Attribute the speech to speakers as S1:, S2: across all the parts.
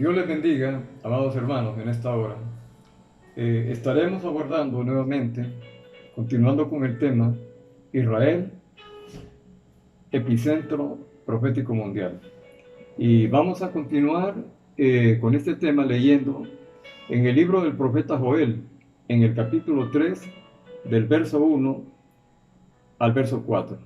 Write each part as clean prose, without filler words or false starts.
S1: Dios les bendiga, amados hermanos, en esta hora. Estaremos abordando nuevamente, continuando con el tema, Israel, epicentro profético mundial. Y vamos a continuar con este tema leyendo en el libro del profeta Joel, en el capítulo 3, del verso 1 al verso 4.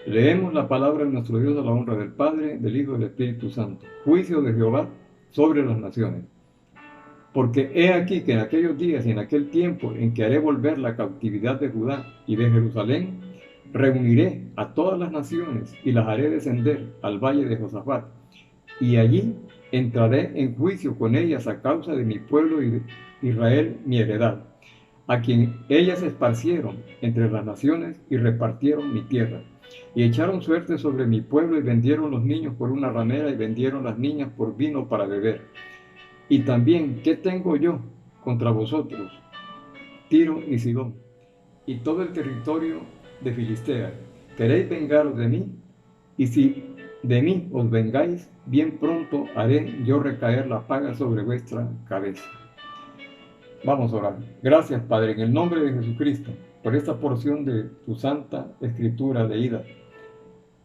S1: Leemos la palabra de nuestro Dios a la honra del Padre, del Hijo y del Espíritu Santo. Juicio de Jehová sobre las naciones. Porque he aquí que en aquellos días y en aquel tiempo en que haré volver la cautividad de Judá y de Jerusalén, reuniré a todas las naciones y las haré descender al valle de Josafat, y allí entraré en juicio con ellas a causa de mi pueblo y de Israel, mi heredad, a quien ellas esparcieron entre las naciones y repartieron mi tierra, y echaron suerte sobre mi pueblo y vendieron los niños por una ramera y vendieron las niñas por vino para beber. Y también, ¿qué tengo yo contra vosotros, Tiro y Sidón, y todo el territorio de Filistea? ¿Queréis vengaros de mí? Y si de mí os vengáis, bien pronto haré yo recaer la paga sobre vuestra cabeza. Vamos a orar. Gracias, Padre, en el nombre de Jesucristo, por esta porción de tu santa escritura leída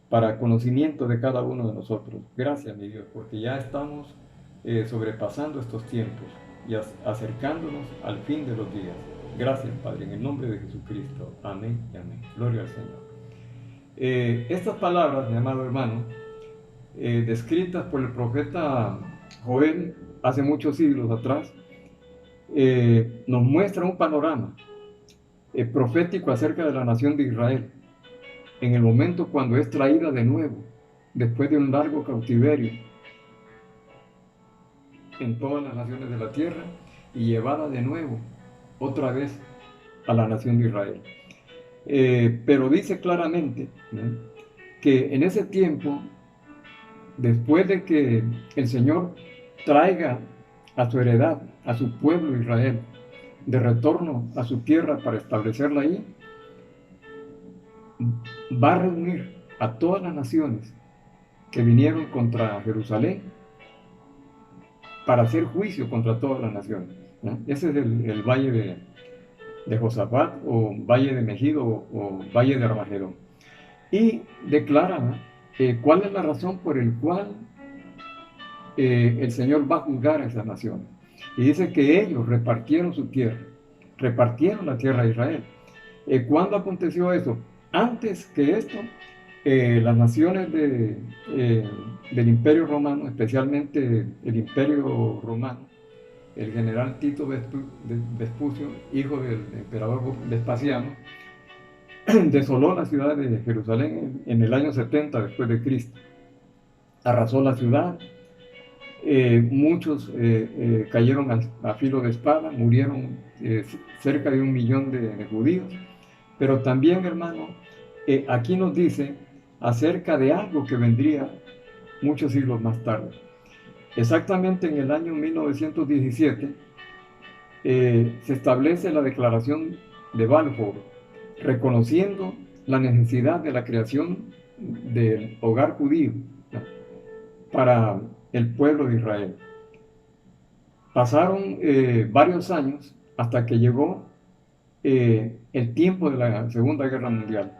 S1: para conocimiento de cada uno de nosotros. Gracias, mi Dios, porque ya estamos sobrepasando estos tiempos y acercándonos al fin de los días. Gracias, Padre, en el nombre de Jesucristo. Amén y amén. Gloria al Señor. Estas palabras, mi amado hermano, descritas por el profeta Joel hace muchos siglos atrás, nos muestra un panorama profético acerca de la nación de Israel, en el momento cuando es traída de nuevo, después de un largo cautiverio en todas las naciones de la tierra, y llevada de nuevo, otra vez, a la nación de Israel. Pero dice claramente, ¿no?, que en ese tiempo, después de que el Señor traiga a su heredad, a su pueblo Israel, de retorno a su tierra para establecerla ahí, va a reunir a todas las naciones que vinieron contra Jerusalén para hacer juicio contra todas las naciones, ¿no? Ese es el valle de Josafat, o valle de Megido, o valle de Armagedón. Y declara cuál es la razón por el cual el Señor va a juzgar a esas naciones. Y dice que ellos repartieron su tierra, repartieron la tierra de Israel. ¿Cuándo aconteció eso? Antes que esto, las naciones del Imperio Romano, especialmente el Imperio Romano, el general Tito Vespucio, hijo del emperador Vespasiano, desoló la ciudad de Jerusalén en el año 70 después de Cristo. Arrasó la ciudad, muchos cayeron a filo de espada, murieron cerca de 1 millón de judíos. Pero también, hermano, aquí nos dice acerca de algo que vendría muchos siglos más tarde. Exactamente en el año 1917 se establece la Declaración de Balfour, reconociendo la necesidad de la creación del hogar judío, ¿no?, para el pueblo de Israel. Pasaron varios años hasta que llegó el tiempo de la Segunda Guerra Mundial.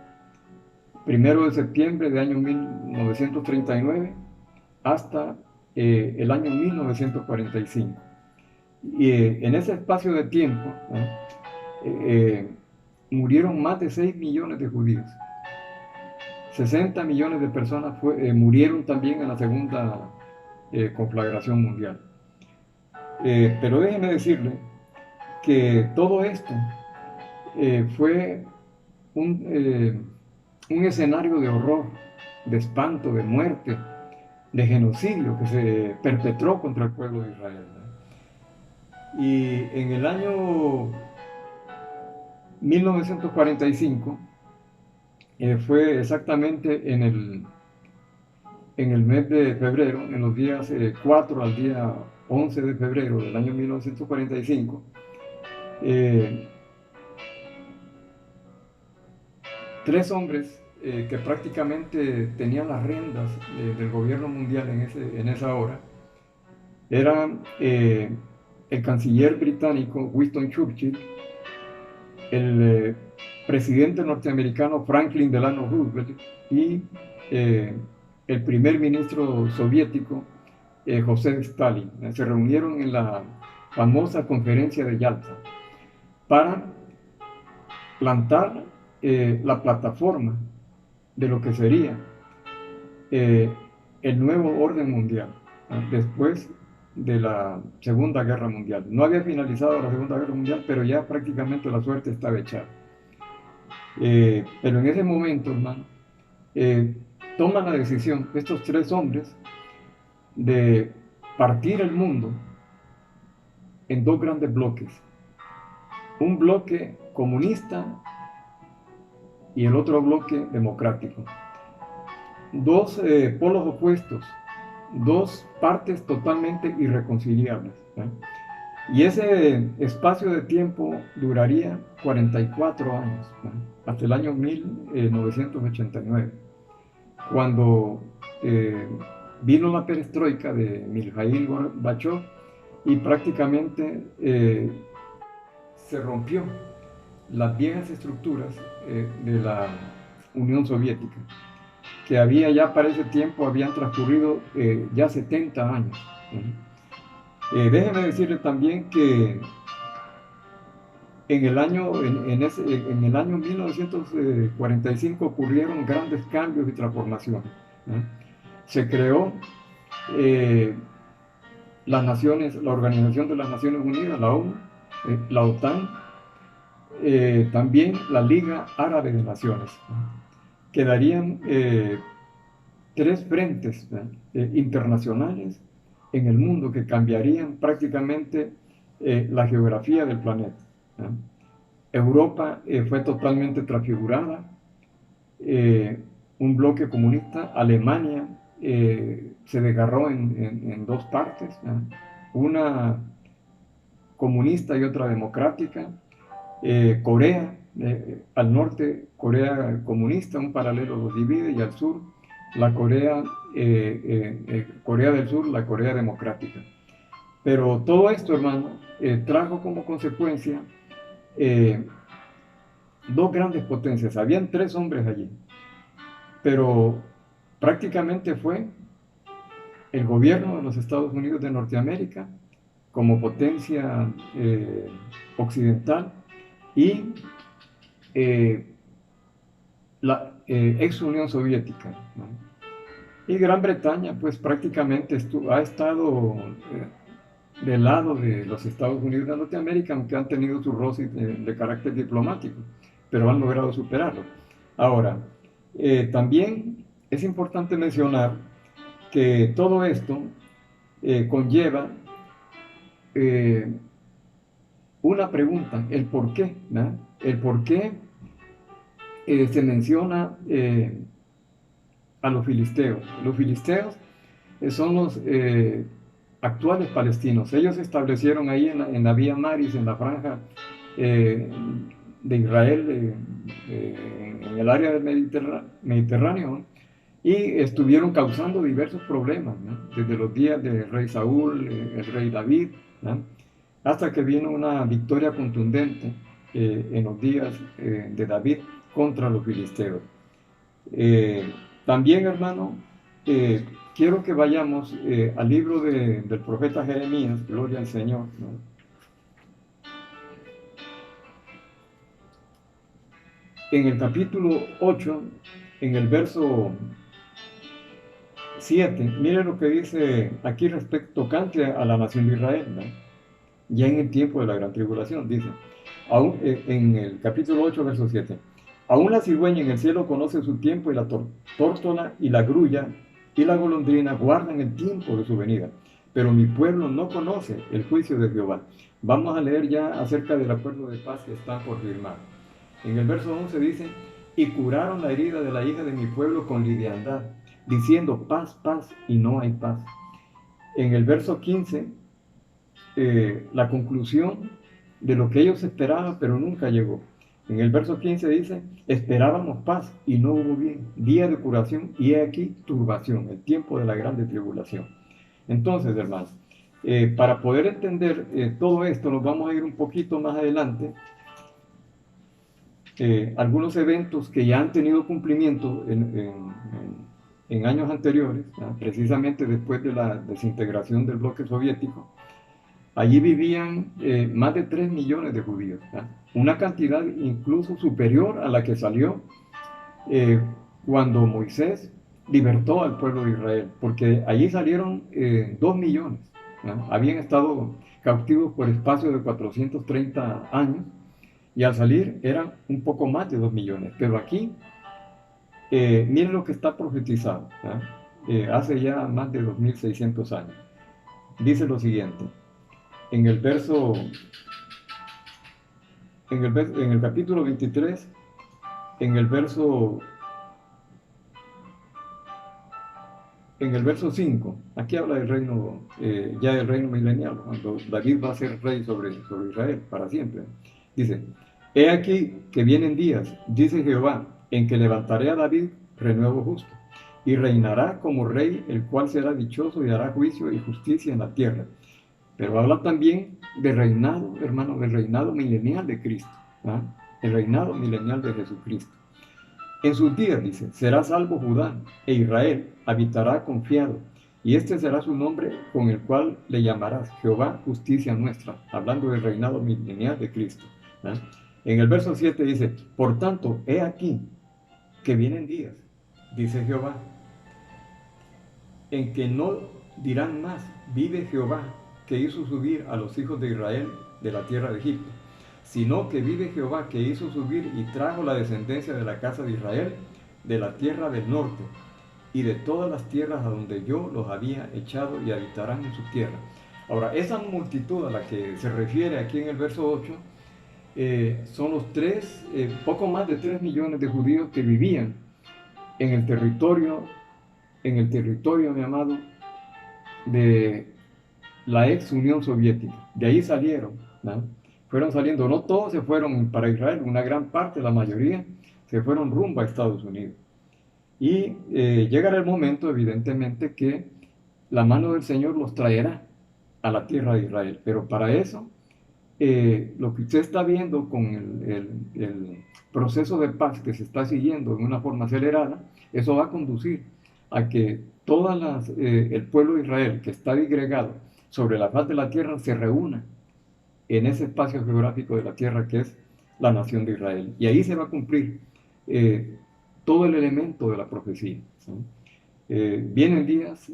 S1: 1 de septiembre del año 1939 hasta el año 1945. Y en ese espacio de tiempo, ¿no?, murieron más de 6 millones de judíos. 60 millones de personas murieron también en la segunda conflagración mundial. Pero déjeme decirle que todo esto fue un escenario de horror, de espanto, de muerte, de genocidio que se perpetró contra el pueblo de Israel, ¿no? Y en el año 1945 fue exactamente en el mes de febrero, en los días 4 al día 11 de febrero del año 1945, tres hombres que prácticamente tenían las riendas del gobierno mundial en esa hora, Era el canciller británico Winston Churchill, el presidente norteamericano Franklin Delano Roosevelt y el primer ministro soviético José Stalin. Se reunieron en la famosa conferencia de Yalta para plantar la plataforma de lo que sería eh, el nuevo orden mundial, ¿no? Después de la Segunda Guerra Mundial. No había finalizado la Segunda Guerra Mundial, pero ya prácticamente la suerte estaba echada. Pero en ese momento, hermano, toman la decisión estos tres hombres de partir el mundo en dos grandes bloques. Un bloque comunista y el otro bloque democrático. Dos polos opuestos, dos partes totalmente irreconciliables, ¿eh? Y ese espacio de tiempo duraría 44 años, ¿eh? Hasta el año 1989, cuando vino la perestroika de Mikhail Gorbachev y prácticamente se rompió las viejas estructuras de la Unión Soviética, que había ya para ese tiempo, habían transcurrido ya 70 años. Déjeme decirle también que en el año 1945 ocurrieron grandes cambios y transformaciones. Se creó la Organización de las Naciones Unidas, la ONU, la OTAN, también la Liga Árabe de Naciones. Quedarían tres frentes internacionales en el mundo que cambiarían prácticamente la geografía del planeta. Europa fue totalmente transfigurada, un bloque comunista. Alemania se desgarró en dos partes, una comunista y otra democrática. Corea, al norte, Corea comunista, un paralelo los divide, y al sur, la Corea del Sur, la Corea democrática. Pero todo esto, hermano, trajo como consecuencia dos grandes potencias. Habían tres hombres allí, pero prácticamente fue el gobierno de los Estados Unidos de Norteamérica como potencia occidental y la ex Unión Soviética, ¿no? Y Gran Bretaña pues prácticamente ha estado del lado de los Estados Unidos de Norteamérica, aunque han tenido sus roces de carácter diplomático, pero han logrado superarlo. Ahora, también es importante mencionar que todo esto conlleva una pregunta, el por qué, ¿no? El por qué se menciona a los filisteos. Los filisteos son los actuales palestinos. Ellos se establecieron ahí en la Vía Maris, en la franja de Israel, en el área del Mediterráneo, y estuvieron causando diversos problemas, ¿no? Desde los días del rey Saúl, el rey David, ¿no? Hasta que vino una victoria contundente en los días de David contra los filisteos. También, hermano, quiero que vayamos al libro del profeta Jeremías, gloria al Señor, ¿no? En el capítulo 8, en el verso 7, mire lo que dice aquí respecto tocante a la nación de Israel, ¿no? Ya en el tiempo de la gran tribulación, dice, en el capítulo 8, verso 7, aún la cigüeña en el cielo conoce su tiempo, y la tórtola y la grulla y la golondrina guardan el tiempo de su venida, pero mi pueblo no conoce el juicio de Jehová. Vamos a leer ya acerca del acuerdo de paz que está por firmar. En el verso 11 dice, y curaron la herida de la hija de mi pueblo con liviandad, diciendo paz, paz, y no hay paz. En el verso 15, la conclusión de lo que ellos esperaban, pero nunca llegó. En el verso 15 dice, esperábamos paz y no hubo bien, día de curación y he aquí turbación, el tiempo de la grande tribulación. Entonces, hermanos, Para poder entender todo esto, nos vamos a ir un poquito más adelante. Algunos eventos que ya han tenido cumplimiento en años anteriores, ¿no? Precisamente después de la desintegración del bloque soviético. Allí vivían más de 3 millones de judíos, ¿no? Una cantidad incluso superior a la que salió eh, cuando Moisés libertó al pueblo de Israel, porque allí salieron 2 millones, ¿no? Habían estado cautivos por espacio de 430 años y al salir eran un poco más de 2 millones, pero aquí miren lo que está profetizado, ¿no? Hace ya más de 2600 años. Dice lo siguiente, en el verso, en el capítulo 23, en el verso 5, aquí habla del reino, ya del reino milenial, cuando David va a ser rey sobre Israel para siempre. Dice, he aquí que vienen días, dice Jehová, en que levantaré a David renuevo justo, y reinará como rey, el cual será dichoso y hará juicio y justicia en la tierra. Pero habla también de reinado, hermano, del reinado milenial de Cristo, ¿ah? El reinado milenial de Jesucristo. En sus días, dice, será salvo Judá, e Israel habitará confiado, y este será su nombre con el cual le llamarás Jehová, justicia nuestra, hablando del reinado milenial de Cristo, ¿eh? En el verso 7 dice, por tanto, he aquí que vienen días, dice Jehová, en que no dirán más, vive Jehová, que hizo subir a los hijos de Israel de la tierra de Egipto, sino que vive Jehová, que hizo subir y trajo la descendencia de la casa de Israel de la tierra del norte y de todas las tierras a donde yo los había echado, y habitarán en su tierra. Ahora, esa multitud a la que se refiere aquí en el verso 8 son los poco más de 3 millones de judíos que vivían en el territorio, mi amado, de la ex Unión Soviética. De ahí salieron, ¿no? Fueron saliendo, no todos se fueron para Israel, una gran parte, la mayoría, se fueron rumbo a Estados Unidos. Y llegará el momento, evidentemente, que la mano del Señor los traerá a la tierra de Israel. Pero para eso, lo que usted está viendo con el proceso de paz que se está siguiendo en una forma acelerada, eso va a conducir a que el pueblo de Israel que está disgregado sobre la faz de la tierra se reúna en ese espacio geográfico de la tierra que es la nación de Israel. Y ahí se va a cumplir todo el elemento de la profecía, ¿sí? Vienen días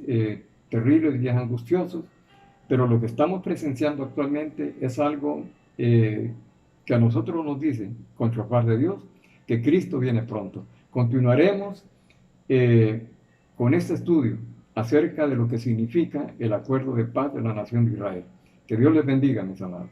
S1: terribles, días angustiosos, pero lo que estamos presenciando actualmente es algo que a nosotros nos dice, con trofar de Dios, que Cristo viene pronto. Continuaremos con este estudio acerca de lo que significa el acuerdo de paz de la nación de Israel. Que Dios les bendiga, mis amados.